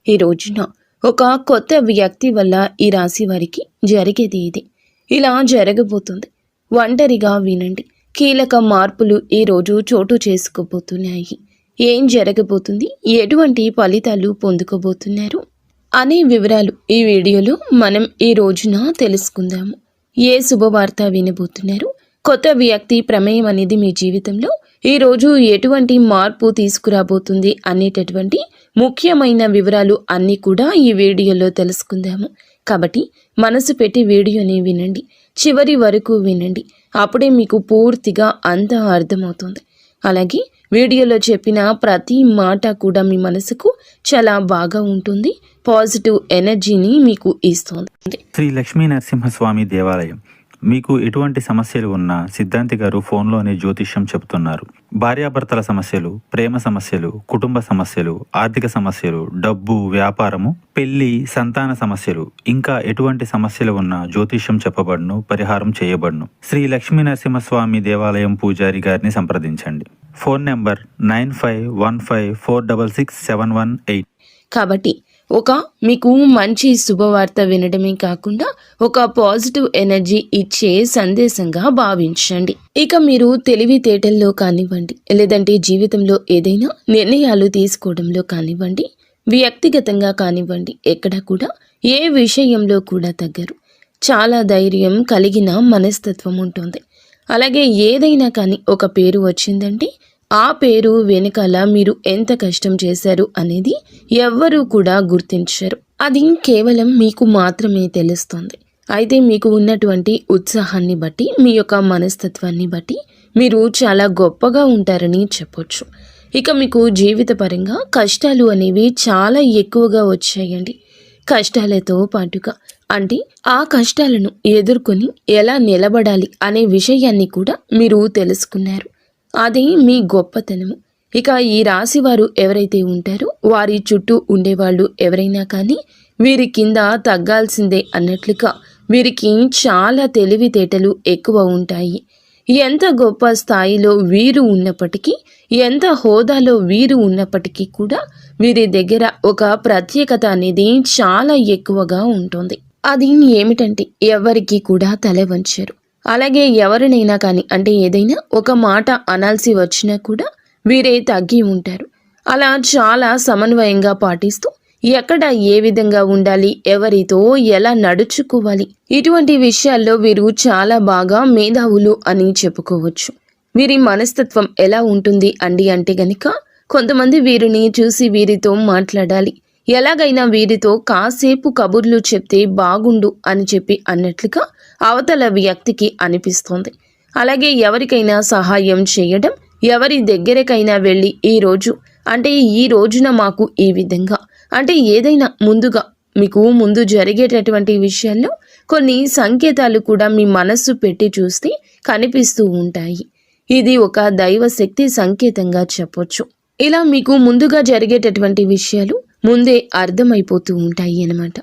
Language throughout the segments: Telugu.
ఈ రోజున ఒక కొత్త వ్యక్తి వల్ల ఈ రాశి వారికి జరిగేది ఇది. ఇలా జరగబోతుంది. ఒంటరిగా వినండి. కీలక మార్పులు ఈరోజు చోటు చేసుకోబోతున్నాయి. ఏం జరగబోతుంది, ఎటువంటి ఫలితాలు పొందుకోబోతున్నారు అనే వివరాలు ఈ వీడియోలో మనం ఈ రోజున తెలుసుకుందాము. ఏ శుభవార్త వినబోతున్నారు, కొత్త వ్యక్తి ప్రమేయం అనేది మీ జీవితంలో ఈరోజు ఎటువంటి మార్పు తీసుకురాబోతుంది అనేటటువంటి ముఖ్యమైన వివరాలు అన్నీ కూడా ఈ వీడియోలో తెలుసుకుందాము. కాబట్టి మనసు పెట్టి వీడియోని వినండి, చివరి వరకు వినండి. అప్పుడే మీకు పూర్తిగా అంతా అర్థమవుతుంది. అలాగే వీడియోలో చెప్పిన ప్రతి మాట కూడా మీ మనసుకు చాలా బాగా ఉంటుంది, పాజిటివ్ ఎనర్జీని మీకు ఇస్తుంది. శ్రీ లక్ష్మీ నరసింహస్వామి దేవాలయం. మీకు ఎటువంటి సమస్యలు ఉన్నా సిద్ధాంతి గారు ఫోన్లోనే జ్యోతిష్యం చెబుతున్నారు. భార్యాభర్తల సమస్యలు, ప్రేమ సమస్యలు, కుటుంబ సమస్యలు, ఆర్థిక సమస్యలు, డబ్బు, వ్యాపారము, పెళ్లి, సంతాన సమస్యలు, ఇంకా ఎటువంటి సమస్యలు ఉన్నా జ్యోతిష్యం చెప్పబడును, పరిహారం చేయబడును. శ్రీ లక్ష్మీ నరసింహస్వామి దేవాలయం పూజారి గారిని సంప్రదించండి. Phone number 9515466718. కాబట్టి మీకు మంచి శుభవార్త వినడమే కాకుండా ఒక పాజిటివ్ ఎనర్జీ ఇచ్చే సందేశంగా భావించండి. ఇక మీరు తెలివితేటల్లో కానివ్వండి, లేదంటే జీవితంలో ఏదైనా నిర్ణయాలు తీసుకోవడంలో కానివ్వండి, వ్యక్తిగతంగా కానివ్వండి, ఎక్కడ కూడా ఏ విషయంలో కూడా తగ్గరు. చాలా ధైర్యం కలిగిన మనస్తత్వం ఉంటుంది. అలాగే ఏదైనా కానీ ఒక పేరు వచ్చిందంటే ఆ పేరు వెనుకాల మీరు ఎంత కష్టం చేశారు అనేది ఎవ్వరూ కూడా గుర్తించరు. అది కేవలం మీకు మాత్రమే తెలుస్తుంది. అయితే మీకు ఉన్నటువంటి ఉత్సాహాన్ని బట్టి, మీ యొక్క మనస్తత్వాన్ని బట్టి మీరు చాలా గొప్పగా ఉంటారని చెప్పొచ్చు. ఇక మీకు జీవితపరంగా కష్టాలు అనేవి చాలా ఎక్కువగా వచ్చాయండి. కష్టాలతో పాటుగా అంటే ఆ కష్టాలను ఎదుర్కొని ఎలా నిలబడాలి అనే విషయాన్ని కూడా మీరు తెలుసుకున్నారు. అది మీ గొప్పతనము. ఇక ఈ రాశి వారు ఎవరైతే ఉంటారో వారి చుట్టూ ఉండేవాళ్ళు ఎవరైనా కానీ వీరి కింద తగ్గాల్సిందే అన్నట్లుగా వీరికి చాలా తెలివితేటలు ఎక్కువ ఉంటాయి. ఎంత గొప్ప స్థాయిలో వీరు ఉన్నప్పటికీ, ఎంత హోదాలో వీరు ఉన్నప్పటికీ కూడా వీరి దగ్గర ఒక ప్రత్యేకత అనేది చాలా ఎక్కువగా ఉంటుంది. అది ఏమిటంటే ఎవరికి కూడా తల వంచరు. అలాగే ఎవరినైనా కానీ అంటే ఏదైనా ఒక మాట అనాల్సి వచ్చినా కూడా వీరే తగ్గి ఉంటారు. అలా చాలా సమన్వయంగా పాటిస్తూ ఎక్కడ ఏ విధంగా ఉండాలి, ఎవరితో ఎలా నడుచుకోవాలి, ఇటువంటి విషయాల్లో వీరు చాలా బాగా మేధావులు అని చెప్పుకోవచ్చు. వీరి మనస్తత్వం ఎలా ఉంటుంది అంటే గనుక కొంతమంది వీరిని చూసి వీరితో మాట్లాడాలి, ఎలాగైనా వీరితో కాసేపు కబుర్లు చెప్తే బాగుండు అని చెప్పి అన్నట్లుగా అవతల వ్యక్తికి అనిపిస్తోంది. అలాగే ఎవరికైనా సహాయం చేయడం, ఎవరి దగ్గరకైనా వెళ్ళి ఈ రోజున మాకు ఈ విధంగా అంటే ఏదైనా ముందుగా మీకు ముందు జరిగేటటువంటి విషయాల్లో కొన్ని సంకేతాలు కూడా మీ మనస్సు పెట్టి చూస్తే కనిపిస్తూ ఉంటాయి. ఇది ఒక దైవశక్తి సంకేతంగా చెప్పొచ్చు. ఇలా మీకు ముందుగా జరిగేటటువంటి విషయాలు ముందే అర్థమైపోతూ ఉంటాయి అన్నమాట.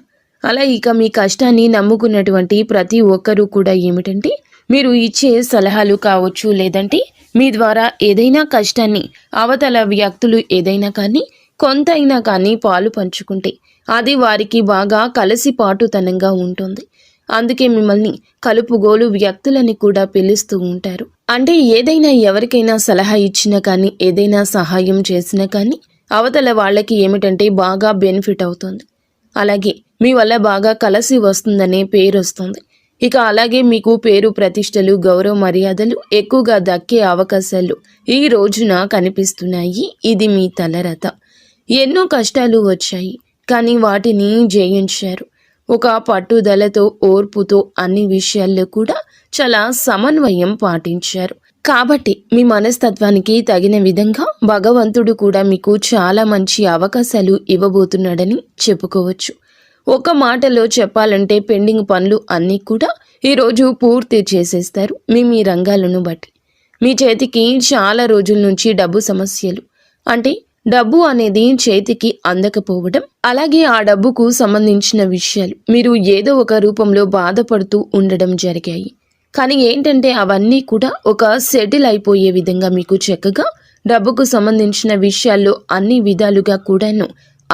అలా ఇక మీ కష్టాన్ని నమ్ముకున్నటువంటి ప్రతి ఒక్కరూ కూడా ఏమిటంటే మీరు ఇచ్చే సలహాలు కావచ్చు, లేదంటే మీ ద్వారా ఏదైనా కష్టాన్ని అవతల వ్యక్తులు ఏదైనా కానీ కొంతైనా కానీ పాలు పంచుకుంటే అది వారికి బాగా కలసిపాటుతనంగా ఉంటుంది. అందుకే మిమ్మల్ని కలుపుగోలు వ్యక్తులని కూడా పిలుస్తూ ఉంటారు. అంటే ఏదైనా ఎవరికైనా సలహా ఇచ్చినా కానీ, ఏదైనా సహాయం చేసినా కానీ అవతల వాళ్ళకి ఏమిటంటే బాగా బెనిఫిట్ అవుతుంది. అలాగే మీ వల్ల బాగా కలిసి వస్తుందనే పేరు వస్తుంది. ఇక అలాగే మీకు పేరు ప్రతిష్టలు, గౌరవ మర్యాదలు ఎక్కువగా దక్కే అవకాశాలు ఈ రోజున కనిపిస్తున్నాయి. ఇది మీ తలరత. ఎన్నో కష్టాలు వచ్చాయి, కానీ వాటిని జయించారు. ఒక పట్టుదలతో, ఓర్పుతో అన్ని విషయాల్లో కూడా చాలా సమన్వయం పాటించారు. కాబట్టి మీ మనస్తత్వానికి తగిన విధంగా భగవంతుడు కూడా మీకు చాలా మంచి అవకాశాలు ఇవ్వబోతున్నాడని చెప్పుకోవచ్చు. ఒక మాటలో చెప్పాలంటే పెండింగ్ పనులు అన్నీ కూడా ఈరోజు పూర్తి చేసేస్తారు. మీ రంగాలను బట్టి మీ చేతికి చాలా రోజుల నుంచి డబ్బు సమస్యలు, అంటే డబ్బు అనేది చేతికి అందకపోవడం, అలాగే ఆ డబ్బుకు సంబంధించిన విషయాలు మీరు ఏదో ఒక రూపంలో బాధపడుతూ ఉండడం జరిగాయి. కానీ ఏంటంటే అవన్నీ కూడా ఒక సెటిల్ అయిపోయే విధంగా మీకు చక్కగా డబ్బుకు సంబంధించిన విషయాల్లో అన్ని విధాలుగా కూడాను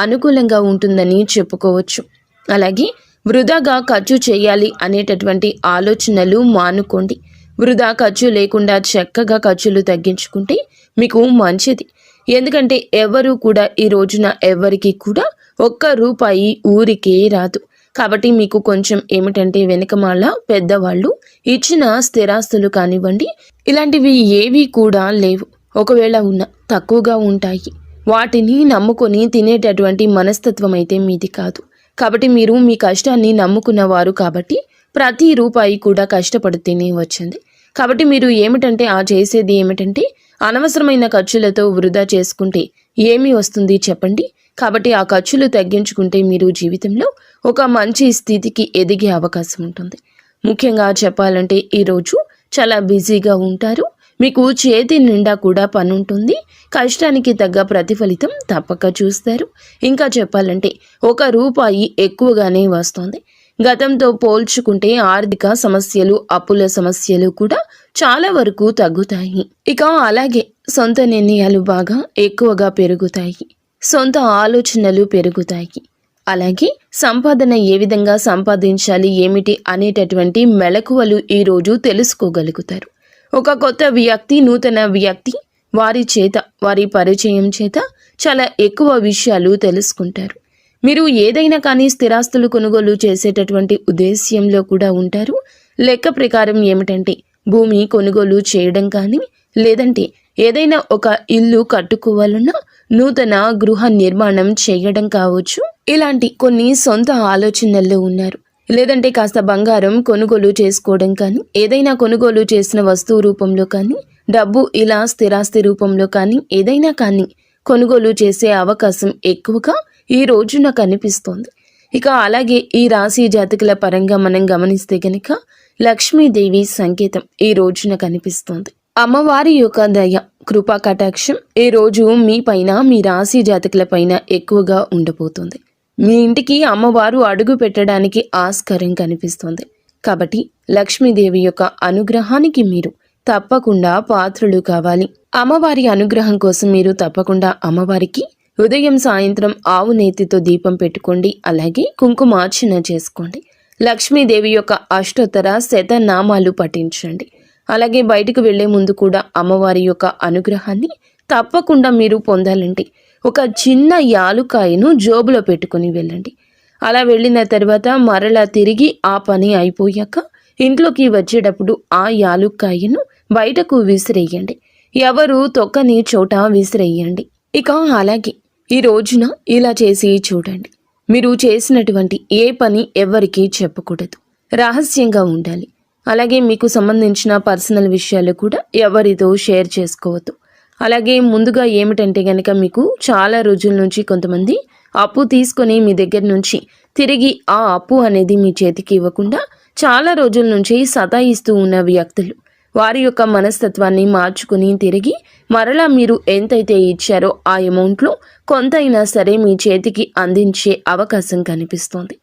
అనుకూలంగా ఉంటుందని చెప్పుకోవచ్చు. అలాగే వృధాగా ఖర్చు చేయాలి అనేటటువంటి ఆలోచనలు మానుకోండి. వృధా ఖర్చు లేకుండా చక్కగా ఖర్చులు తగ్గించుకుంటే మీకు మంచిది. ఎందుకంటే ఎవరు కూడా ఈ రోజున ఎవరికి కూడా ఒక్క రూపాయి ఊరికే రాదు. కాబట్టి మీకు కొంచెం ఏమిటంటే వెనకమాల పెద్దవాళ్ళు ఇచ్చిన స్థిరాస్తులు కానివ్వండి, ఇలాంటివి ఏవి కూడా లేవు. ఒకవేళ ఉన్న తక్కువగా ఉంటాయి. వాటిని నమ్ముకొని తినేటటువంటి మనస్తత్వం అయితే మీది కాదు. కాబట్టి మీరు మీ కష్టాన్ని నమ్ముకున్నవారు కాబట్టి ప్రతి రూపాయి కూడా కష్టపడితేనే వచ్చింది. కాబట్టి మీరు ఏమిటంటే చేసేది ఏమిటంటే అనవసరమైన ఖర్చులతో వృధా చేసుకుంటే ఏమి వస్తుంది చెప్పండి. కాబట్టి ఆ ఖర్చులు తగ్గించుకుంటే మీరు జీవితంలో ఒక మంచి స్థితికి ఎదిగే అవకాశం ఉంటుంది. ముఖ్యంగా చెప్పాలంటే ఈరోజు చాలా బిజీగా ఉంటారు. మీకు చేతి నిండా కూడా పని ఉంటుంది. కష్టానికి తగ్గ ప్రతిఫలితం తప్పక చూస్తారు. ఇంకా చెప్పాలంటే ఒక రూపాయి ఎక్కువగానే వస్తుంది. గతంతో పోల్చుకుంటే ఆర్థిక సమస్యలు, అప్పుల సమస్యలు కూడా చాలా వరకు తగ్గుతాయి. ఇక అలాగే సొంత నిర్ణయాలు బాగా ఎక్కువగా పెరుగుతాయి. సొంత ఆలోచనలు పెరుగుతాయి. అలాగే సంపాదన ఏ విధంగా సంపాదించాలి ఏమిటి అనేటటువంటి మెళకువలు ఈరోజు తెలుసుకోగలుగుతారు. ఒక కొత్త వ్యక్తి, నూతన వ్యక్తి వారి పరిచయం చేత చాలా ఎక్కువ విషయాలు తెలుసుకుంటారు. మీరు ఏదైనా కానీ స్థిరాస్తులు కొనుగోలు చేసేటటువంటి ఉద్దేశ్యంలో కూడా ఉంటారు. లెక్క ప్రకారం ఏమిటంటే భూమి కొనుగోలు చేయడం కానీ, లేదంటే ఏదైనా ఒక ఇల్లు కట్టుకోవాలన్నా నూతన గృహ నిర్మాణం చేయడం కావచ్చు. ఇలాంటి కొన్ని సొంత ఆలోచనల్లో ఉన్నారు. లేదంటే కాస్త బంగారం కొనుగోలు చేసుకోవడం కానీ, ఏదైనా కొనుగోలు చేసిన వస్తువు రూపంలో కానీ, డబ్బు ఇలా స్థిరాస్తి రూపంలో కానీ ఏదైనా కానీ కొనుగోలు చేసే అవకాశం ఎక్కువగా ఈ రోజున కనిపిస్తోంది. ఇక అలాగే ఈ రాశి జాతకుల పరంగా మనం గమనిస్తే గనక లక్ష్మీదేవి సంకేతం ఈ రోజున కనిపిస్తోంది. అమ్మవారి యొక్క దయ, కృపా కటాక్షం ఈ రోజు మీ పైన, మీ రాశి జాతకుల పైన ఎక్కువగా ఉండబోతుంది. మీ ఇంటికి అమ్మవారు అడుగు పెట్టడానికి ఆస్కారం కనిపిస్తుంది. కాబట్టి లక్ష్మీదేవి యొక్క అనుగ్రహానికి మీరు తప్పకుండా పాత్రులు కావాలి. అమ్మవారి అనుగ్రహం కోసం మీరు తప్పకుండా అమ్మవారికి ఉదయం సాయంత్రం ఆవు నేతితో దీపం పెట్టుకోండి. అలాగే కుంకుమార్చన చేసుకోండి. లక్ష్మీదేవి యొక్క అష్టోత్తర శతనామాలు పఠించండి. అలాగే బయటకు వెళ్లే ముందు కూడా అమ్మవారి యొక్క అనుగ్రహాన్ని తప్పకుండా మీరు పొందాలంటే ఒక చిన్న యాలుకాయను జోబులో పెట్టుకుని వెళ్ళండి. అలా వెళ్ళిన తర్వాత మరలా తిరిగి ఆ పని అయిపోయాక ఇంట్లోకి వచ్చేటప్పుడు ఆ యాలుకాయను బయటకు విసిరేయండి. ఎవరు తొక్కని చోట విసిరేయండి. ఇక అలాగే ఈ రోజున ఇలా చేసి చూడండి. మీరు చేసినటువంటి ఏ పని ఎవరికీ చెప్పకూడదు, రహస్యంగా ఉండాలి. అలాగే మీకు సంబంధించిన పర్సనల్ విషయాలు కూడా ఎవరితో షేర్ చేసుకోవద్దు. అలాగే ముందుగా ఏమిటంటే గనక మీకు చాలా రోజుల నుంచి కొంతమంది అప్పు తీసుకొని మీ దగ్గర నుంచి తిరిగి ఆ అప్పు అనేది మీ చేతికి ఇవ్వకుండా చాలా రోజుల నుంచి సతాయిస్తూ ఉన్న వ్యక్తులు వారి యొక్క మనస్తత్వాన్ని మార్చుకుని తిరిగి మరలా మీరు ఎంతైతే ఇచ్చారో ఆ అమౌంట్లో కొంతైనా సరే మీ చేతికి అందించే అవకాశం కనిపిస్తోంది.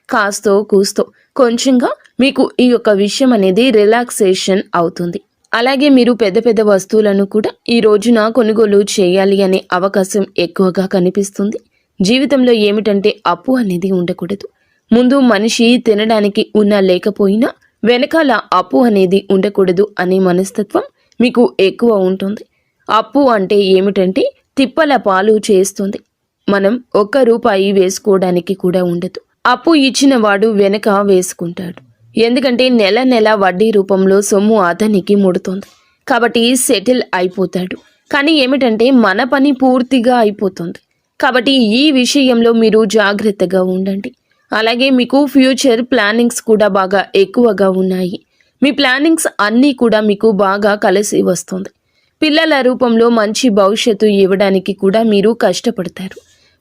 కాస్తో కూస్తో కొంచెంగా మీకు ఈ యొక్క విషయం అనేది రిలాక్సేషన్ అవుతుంది. అలాగే మీరు పెద్ద పెద్ద వస్తువులను కూడా ఈ రోజున కొనుగోలు చేయాలి అనే అవకాశం ఎక్కువగా కనిపిస్తుంది. జీవితంలో ఏమిటంటే అప్పు అనేది ఉండకూడదు. ముందు మనిషి తినడానికి ఉన్నా లేకపోయినా వెనకాల అప్పు అనేది ఉండకూడదు అనే మనస్తత్వం మీకు ఎక్కువ ఉంటుంది. అప్పు అంటే ఏమిటంటే తిప్పల పాలు చేస్తుంది. మనం ఒక్క రూపాయి వేసుకోవడానికి కూడా ఉండదు. అప్పు ఇచ్చిన వాడు వెనక వేసుకుంటాడు. ఎందుకంటే నెల నెల వడ్డీ రూపంలో సొమ్ము అతనికి ముడుతుంది. కాబట్టి సెటిల్ అయిపోతాడు. కానీ ఏమిటంటే మన పని పూర్తిగా అయిపోతుంది. కాబట్టి ఈ విషయంలో మీరు జాగ్రత్తగా ఉండండి. అలాగే మీకు ఫ్యూచర్ ప్లానింగ్స్ కూడా బాగా ఎక్కువగా ఉన్నాయి. మీ ప్లానింగ్స్ అన్నీ కూడా మీకు బాగా కలిసి వస్తుంది. పిల్లల రూపంలో మంచి భవిష్యత్తు ఇవ్వడానికి కూడా మీరు కష్టపడతారు.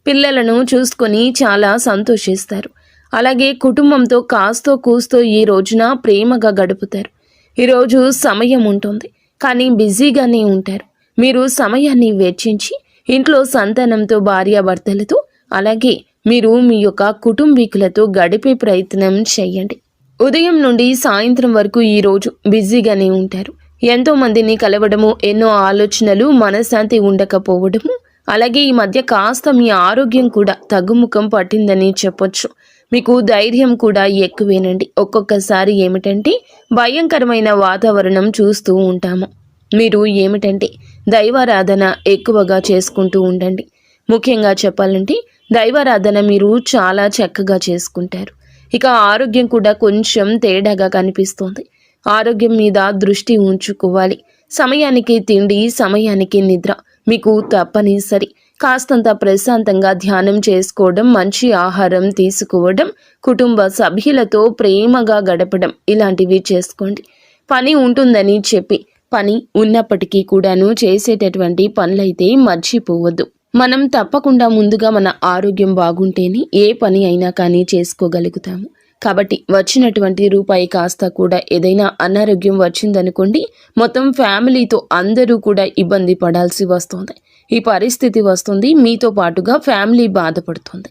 పిల్లలను చూసుకొని చాలా సంతోషిస్తారు. అలాగే కుటుంబంతో కాస్తో కూస్తో ఈ రోజున ప్రేమగా గడుపుతారు. ఈరోజు సమయం ఉంటుంది, కానీ బిజీగానే ఉంటారు. మీరు సమయాన్ని వెచ్చించి ఇంట్లో సంతానంతో, భార్యాభర్తలతో, అలాగే మీరు మీ యొక్క కుటుంబీకులతో గడిపే ప్రయత్నం చేయండి. ఉదయం నుండి సాయంత్రం వరకు ఈరోజు బిజీగానే ఉంటారు. ఎంతో మందిని కలవడము, ఎన్నో ఆలోచనలు, మనశ్శాంతి ఉండకపోవడము, అలాగే ఈ మధ్య కాస్త మీ ఆరోగ్యం కూడా తగ్గుముఖం పట్టిందని చెప్పొచ్చు. మీకు ధైర్యం కూడా ఎక్కువేనండి. ఒక్కొక్కసారి ఏమిటంటే భయంకరమైన వాతావరణం చూస్తూ ఉంటాము. మీరు ఏమిటంటే దైవారాధన ఎక్కువగా చేసుకుంటూ ఉండండి. ముఖ్యంగా చెప్పాలంటే దైవారాధన మీరు చాలా చక్కగా చేసుకుంటారు. ఇక ఆరోగ్యం కూడా కొంచెం తేడాగా కనిపిస్తోంది. ఆరోగ్యం మీద దృష్టి ఉంచుకోవాలి. సమయానికి తిండి, సమయానికి నిద్ర మీకు తప్పనిసరి. కాస్తంత ప్రశాంతంగా ధ్యానం చేసుకోవడం, మంచి ఆహారం తీసుకోవడం, కుటుంబ సభ్యులతో ప్రేమగా గడపడం ఇలాంటివి చేసుకోండి. పని ఉంటుందని చెప్పి పని ఉన్నప్పటికీ కూడాను చేసేటటువంటి పనులైతే మర్చిపోవద్దు. మనం తప్పకుండా ముందుగా మన ఆరోగ్యం బాగుంటేనే ఏ పని అయినా కానీ చేసుకోగలుగుతాము. కాబట్టి వచ్చినటువంటి రూపాయి కాస్త కూడా ఏదైనా అనారోగ్యం వచ్చిందనుకోండి, మొత్తం ఫ్యామిలీతో అందరూ కూడా ఇబ్బంది పడాల్సి వస్తుంది. ఈ పరిస్థితి వస్తుంది, మీతో పాటుగా ఫ్యామిలీ బాధపడుతుంది.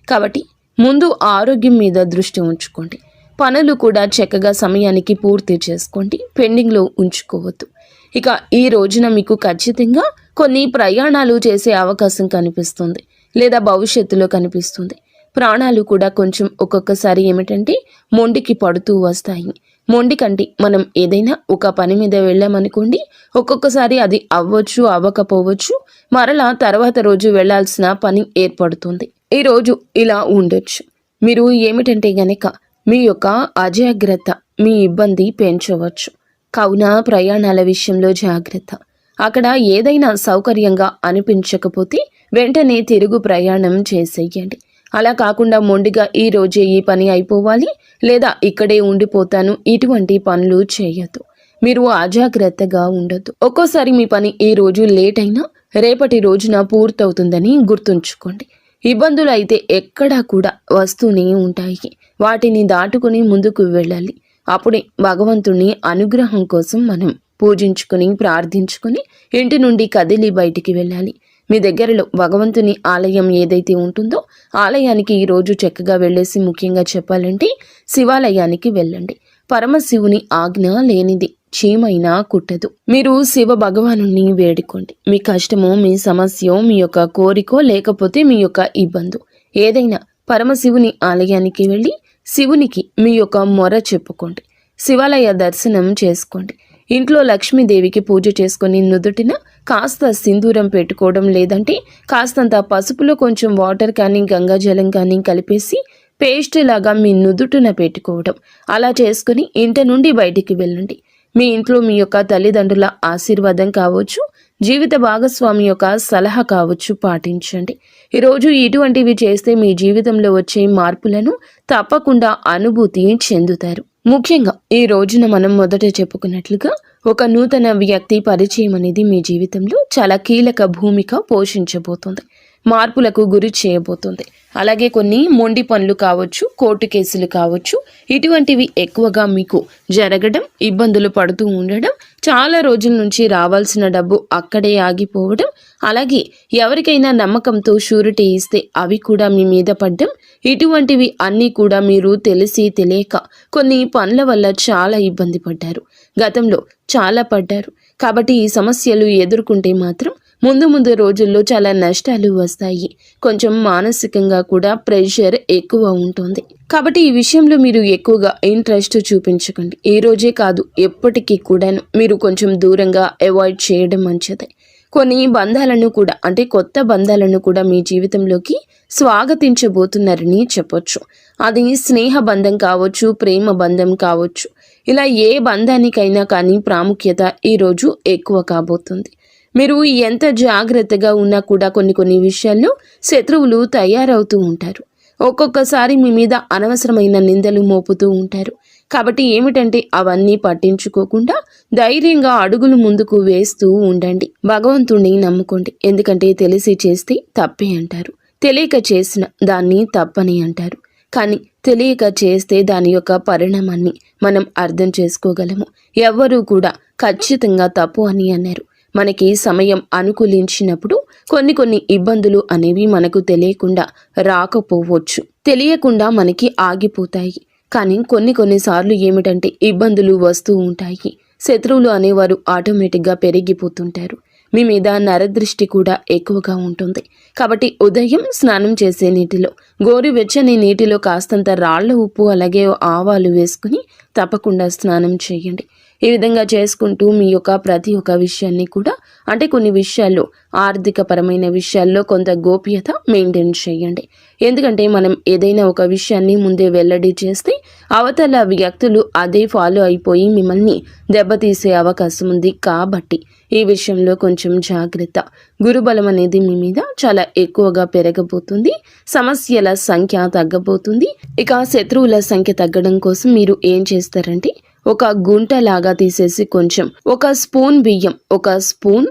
కాబట్టి ముందు ఆరోగ్యం మీద దృష్టి ఉంచుకోండి. పనులు కూడా చక్కగా సమయానికి పూర్తి చేసుకోండి. పెండింగ్లో ఉంచుకోవద్దు. ఇక ఈ రోజున మీకు ఖచ్చితంగా కొన్ని ప్రయాణాలు చేసే అవకాశం కనిపిస్తుంది, లేదా భవిష్యత్తులో కనిపిస్తుంది. ప్రాణాలు కూడా కొంచెం ఒక్కొక్కసారి ఏమిటంటే మొండికి పడుతూ వస్తాయి. మొండి కంటే మనం ఏదైనా ఒక పని మీద వెళ్ళామనుకోండి, ఒక్కొక్కసారి అది అవ్వచ్చు, అవ్వకపోవచ్చు, మరలా తర్వాత రోజు వెళ్లాల్సిన పని ఏర్పడుతుంది. ఈ రోజు ఇలా ఉండొచ్చు. మీరు ఏమిటంటే గనక మీ యొక్క అజాగ్రత్త మీ ఇబ్బంది పెంచవచ్చు. కావున ప్రయాణాల విషయంలో జాగ్రత్త. అక్కడ ఏదైనా సౌకర్యంగా అనిపించకపోతే వెంటనే తిరుగు ప్రయాణం చేసేయండి. అలా కాకుండా మొండిగా ఈ రోజే ఈ పని అయిపోవాలి, లేదా ఇక్కడే ఉండిపోతాను, ఇటువంటి పనులు చేయొద్దు. మీరు అజాగ్రత్తగా ఉండొద్దు. ఒక్కోసారి మీ పని ఈ రోజు లేట్ అయినా రేపటి రోజున పూర్తవుతుందని గుర్తుంచుకోండి. ఇబ్బందులు అయితే ఎక్కడా కూడా వస్తూనే ఉంటాయి. వాటిని దాటుకుని ముందుకు వెళ్ళాలి. అప్పుడే భగవంతుని అనుగ్రహం కోసం మనం పూజించుకుని, ప్రార్థించుకుని ఇంటి నుండి కదిలి బయటికి వెళ్ళాలి. మీ దగ్గరలో భగవంతుని ఆలయం ఏదైతే ఉంటుందో ఆలయానికి ఈరోజు చక్కగా వెళ్ళేసి, ముఖ్యంగా చెప్పాలంటే శివాలయానికి వెళ్ళండి. పరమశివుని ఆజ్ఞ లేనిది చీమైనా కుట్టదు. మీరు శివ భగవాను వేడుకోండి. మీ కష్టమో, మీ సమస్యో, మీ యొక్క కోరికో, లేకపోతే మీ యొక్క ఇబ్బందు ఏదైనా పరమశివుని ఆలయానికి వెళ్ళి శివునికి మీ యొక్క మొర చెప్పుకోండి. శివాలయ దర్శనం చేసుకోండి. ఇంట్లో లక్ష్మీదేవికి పూజ చేసుకుని నుదుటిన కాస్త సింధూరం పెట్టుకోవడం, లేదంటే కాస్తంత పసుపులో కొంచెం వాటర్ కానీ గంగాజలం కానీ కలిపేసి పేస్ట్ లాగా మీ నుదుటిన పెట్టుకోవడం. అలా చేసుకుని ఇంటి నుండి బయటికి వెళ్ళండి. మీ ఇంట్లో మీ యొక్క తల్లిదండ్రుల ఆశీర్వాదం కావచ్చు, జీవిత భాగస్వామి యొక్క సలహా కావచ్చు, పాటించండి. ఈరోజు ఇటువంటివి చేస్తే మీ జీవితంలో వచ్చే మార్పులను తప్పకుండా అనుభూతి చెందుతారు. ముఖ్యంగా ఈ రోజున మనం మొదట చెప్పుకున్నట్లుగా ఒక నూతన వ్యక్తి పరిచయం అనేది మీ జీవితంలో చాలా కీలక భూమిక పోషించబోతుంది. మార్పులకు గురి చేయబోతుంది. అలాగే కొన్ని మొండి పనులు కావచ్చు, కోర్టు కేసులు కావచ్చు, ఇటువంటివి ఎక్కువగా మీకు జరగడం, ఇబ్బందులు పడుతూ ఉండడం, చాలా రోజుల నుంచి రావాల్సిన డబ్బు అక్కడే ఆగిపోవడం, అలాగే ఎవరికైనా నమ్మకంతో షూరిటీ ఇస్తే అవి కూడా మీ మీద పడ్డం, ఇటువంటివి అన్నీ కూడా మీరు తెలిసి తెలియక కొన్ని పనుల వల్ల చాలా ఇబ్బంది పడ్డారు. గతంలో చాలా పడ్డారు. కాబట్టి ఈ సమస్యలు ఎదుర్కొంటే మాత్రం ముందు రోజుల్లో చాలా నష్టాలు వస్తాయి. కొంచెం మానసికంగా కూడా ప్రెషర్ ఎక్కువ ఉంటుంది. కాబట్టి ఈ విషయంలో మీరు ఎక్కువగా ఇంట్రెస్ట్ చూపించకండి. ఈ రోజే కాదు, ఎప్పటికీ కూడాను మీరు కొంచెం దూరంగా అవాయిడ్ చేయడం మంచిది. కొన్ని బంధాలను కూడా, అంటే కొత్త బంధాలను కూడా మీ జీవితంలోకి స్వాగతించబోతున్నారని చెప్పొచ్చు. అది స్నేహ బంధం కావచ్చు, ప్రేమ బంధం కావచ్చు. ఇలా ఏ బంధానికైనా కానీ ప్రాముఖ్యత ఈరోజు ఎక్కువ కాబోతుంది. మీరు ఎంత జాగ్రత్తగా ఉన్నా కూడా కొన్ని విషయాల్లో శత్రువులు తయారవుతూ ఉంటారు. ఒక్కొక్కసారి మీ మీద అనవసరమైన నిందలు మోపుతూ ఉంటారు. కాబట్టి ఏమిటంటే అవన్నీ పట్టించుకోకుండా ధైర్యంగా అడుగులు ముందుకు వేస్తూ ఉండండి. భగవంతుణ్ణి నమ్ముకోండి. ఎందుకంటే తెలిసి చేస్తే తప్పే అంటారు, తెలియక చేసిన దాన్ని తప్పని అంటారు. కానీ తెలియక చేస్తే దాని యొక్క పరిణామాన్ని మనం అర్థం చేసుకోగలము. ఎవ్వరూ కూడా ఖచ్చితంగా తప్పు అని అన్నారు. మనకి సమయం అనుకూలించినప్పుడు కొన్ని ఇబ్బందులు అనేవి మనకు తెలియకుండా రాకపోవచ్చు, తెలియకుండా మనకి ఆగిపోతాయి. కానీ కొన్నిసార్లు ఏమిటంటే ఇబ్బందులు వస్తూ ఉంటాయి. శత్రువులు అనేవారు ఆటోమేటిక్గా పెరిగిపోతుంటారు. మీ మీద నరదృష్టి కూడా ఎక్కువగా ఉంటుంది. కాబట్టి ఉదయం స్నానం చేసే నీటిలో గోరువెచ్చని నీటిలో కాస్తంత రాళ్ల ఉప్పు అలాగే ఆవాలు వేసుకుని తప్పకుండా స్నానం చేయండి. ఈ విధంగా చేసుకుంటూ మీ యొక్క ప్రతి ఒక్క విషయాన్ని కూడా అంటే కొన్ని విషయాల్లో ఆర్థిక పరమైన విషయాల్లో కొంత గోప్యత మెయింటైన్ చేయండి. ఎందుకంటే మనం ఏదైనా ఒక విషయాన్ని ముందే వెల్లడి చేస్తే అవతల వ్యక్తులు అదే ఫాలో అయిపోయి మిమ్మల్ని దెబ్బతీసే అవకాశం ఉంది. కాబట్టి ఈ విషయంలో కొంచెం జాగ్రత్త. గురుబలం అనేది మీ మీద చాలా ఎక్కువగా పెరగబోతుంది. సమస్యల సంఖ్య తగ్గబోతుంది. ఇక శత్రువుల సంఖ్య తగ్గడం కోసం మీరు ఏం చేస్తారంటే ఒక గుంట లాగా తీసేసి కొంచెం ఒక స్పూన్ బియ్యం, ఒక స్పూన్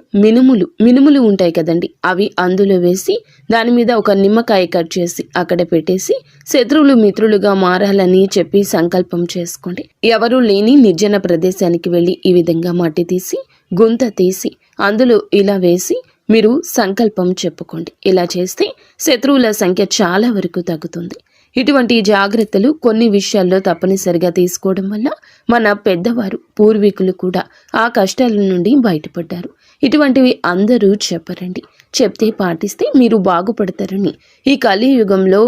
మినుములు ఉంటాయి కదండి, అవి అందులో వేసి దాని మీద ఒక నిమ్మకాయ కట్ చేసి అక్కడ పెట్టేసి శత్రువులు మిత్రులుగా మారాలని చెప్పి సంకల్పం చేసుకోండి. ఎవరూ లేని నిర్జన ప్రదేశానికి వెళ్ళి ఈ విధంగా మట్టి తీసి గుంత తీసి అందులో ఇలా వేసి మీరు సంకల్పం చెప్పుకోండి. ఇలా చేస్తే శత్రువుల సంఖ్య చాలా వరకు తగ్గుతుంది. ఇటువంటి జాగ్రత్తలు కొన్ని విషయాల్లో తప్పనిసరిగా తీసుకోవడం వల్ల మన పెద్దవారు పూర్వీకులు కూడా ఆ కష్టాల నుండి బయటపడ్డారు. ఇటువంటివి అందరూ చెప్పరండి. చెప్తే పాటిస్తే మీరు బాగుపడతారని ఈ కలియుగంలో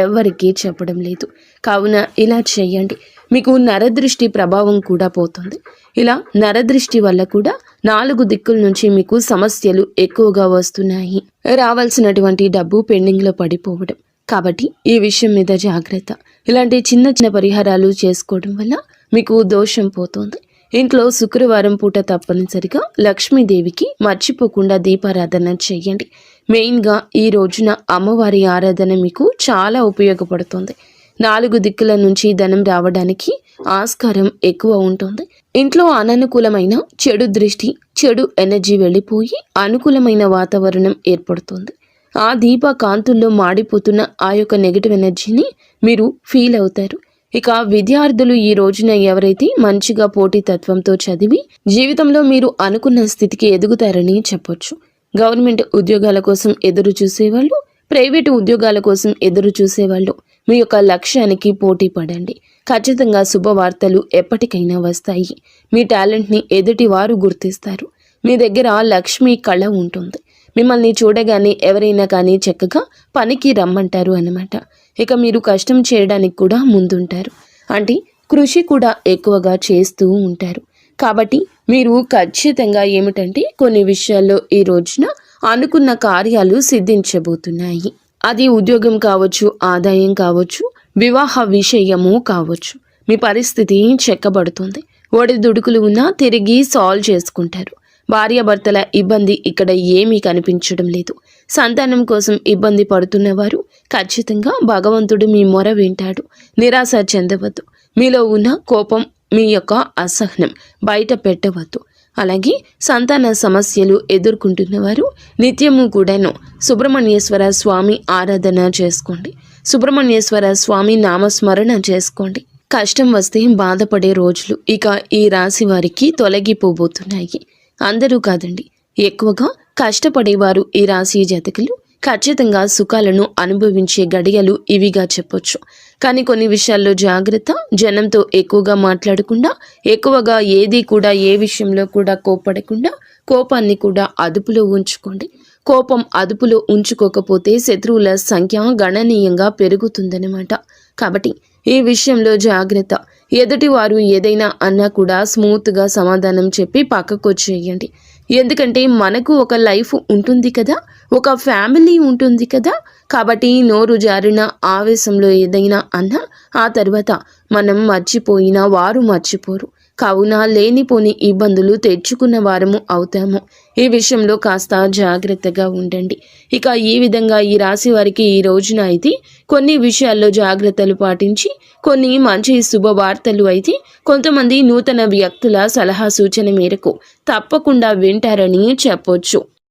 ఎవరికి చెప్పడం లేదు. కావున ఇలా చేయండి. మీకు నరదృష్టి ప్రభావం కూడా పోతుంది. ఇలా నరదృష్టి వల్ల కూడా 4 దిక్కుల నుంచి మీకు సమస్యలు ఎక్కువగా వస్తున్నాయి. రావాల్సినటువంటి డబ్బు పెండింగ్లో పడిపోవడం. కాబట్టి ఈ విషయం మీద జాగ్రత్త. ఇలాంటి చిన్న చిన్న పరిహారాలు చేసుకోవడం వల్ల మీకు దోషం పోతుంది. ఇంట్లో శుక్రవారం పూట తప్పనిసరిగా లక్ష్మీదేవికి మర్చిపోకుండా దీపారాధన చేయండి. మెయిన్గా ఈ రోజున అమ్మవారి ఆరాధన మీకు చాలా ఉపయోగపడుతుంది. 4 దిక్కుల నుంచి ధనం రావడానికి ఆస్కారం ఎక్కువ ఉంటుంది. ఇంట్లో అననుకూలమైన చెడు దృష్టి, చెడు ఎనర్జీ వెళ్ళిపోయి అనుకూలమైన వాతావరణం ఏర్పడుతుంది. ఆ దీప కాంతుల్లో మాడిపోతున్న ఆ యొక్క నెగిటివ్ ఎనర్జీని మీరు ఫీల్ అవుతారు. ఇక విద్యార్థులు ఈ రోజున ఎవరైతే మంచిగా పోటీతత్వంతో చదివి జీవితంలో మీరు అనుకున్న స్థితికి ఎదుగుతారని చెప్పొచ్చు. గవర్నమెంట్ ఉద్యోగాల కోసం ఎదురు చూసేవాళ్ళు, ప్రైవేటు ఉద్యోగాల కోసం ఎదురు చూసేవాళ్ళు మీ యొక్క లక్ష్యానికి పోటీ పడండి. ఖచ్చితంగా శుభవార్తలు ఎప్పటికైనా వస్తాయి. మీ టాలెంట్ని ఎదుటి వారు గుర్తిస్తారు. మీ దగ్గర లక్ష్మీ కళ ఉంటుంది. మిమ్మల్ని చూడగానే ఎవరైనా కానీ చక్కగా పనికి రమ్మంటారు అన్నమాట. ఇక మీరు కష్టం చేయడానికి కూడా ముందుంటారు. అంటే కృషి కూడా ఎక్కువగా చేస్తూ ఉంటారు. కాబట్టి మీరు ఖచ్చితంగా ఏమిటంటే కొన్ని విషయాల్లో ఈ రోజున అనుకున్న కార్యాలు సిద్ధించబోతున్నాయి. అది ఉద్యోగం కావచ్చు, ఆదాయం కావచ్చు, వివాహ విషయము కావచ్చు. మీ పరిస్థితి చెక్కబడుతుంది. ఒడిదుడుకులు ఉన్నా తిరిగి సాల్వ్ చేసుకుంటారు. భార్యాభర్తల ఇబ్బంది ఇక్కడ ఏమీ కనిపించడం లేదు. సంతానం కోసం ఇబ్బంది పడుతున్నవారు ఖచ్చితంగా భగవంతుడు మీ మొర వింటాడు. నిరాశ చెందవద్దు. మీలో ఉన్న కోపం, మీ యొక్క అసహనం బయట పెట్టవద్దు. అలాగే సంతాన సమస్యలు ఎదుర్కొంటున్నవారు నిత్యము కూడాను సుబ్రహ్మణ్యేశ్వర స్వామి ఆరాధన చేసుకోండి. సుబ్రహ్మణ్యేశ్వర స్వామి నామస్మరణ చేసుకోండి. కష్టం వస్తే బాధపడే రోజులు ఇక ఈ రాశి వారికి తొలగిపోబోతున్నాయి. అందరూ కాదండి, ఎక్కువగా కష్టపడేవారు ఈ రాశి జాతకులు ఖచ్చితంగా సుఖాలను అనుభవించే గడియలు ఇవిగా చెప్పొచ్చు. కానీ కొన్ని విషయాల్లో జాగ్రత్త. జనంతో ఎక్కువగా మాట్లాడకుండా, ఎక్కువగా ఏది కూడా ఏ విషయంలో కూడా కోప్పడకుండా కోపాన్ని కూడా అదుపులో ఉంచుకోండి. కోపం అదుపులో ఉంచుకోకపోతే శత్రువుల సంఖ్య గణనీయంగా పెరుగుతుందన్నమాట. కాబట్టి ఈ విషయంలో జాగ్రత్త. ఎదుటివారు ఏదైనా అన్నా కూడా స్మూత్గా సమాధానం చెప్పి పక్కకొచ్చేయండి. ఎందుకంటే మనకు ఒక లైఫ్ ఉంటుంది కదా, ఒక ఫ్యామిలీ ఉంటుంది కదా. కాబట్టి నోరు జారిన ఆవేశంలో ఏదైనా అన్నా ఆ తర్వాత మనం మర్చిపోయినా వారు మర్చిపోరు. కావున లేనిపోని ఇబ్బందులు తెచ్చుకున్న వారము అవుతాము. ఈ విషయంలో కాస్త జాగ్రత్తగా ఉండండి. ఇక ఈ విధంగా ఈ రాశి వారికి ఈ రోజున అయితే కొన్ని విషయాల్లో జాగ్రత్తలు పాటించి కొన్ని మంచి శుభవార్తలు అయితే కొంతమంది నూతన వ్యక్తుల సలహా సూచన మేరకు తప్పకుండా వింటారని చెప్పొచ్చు.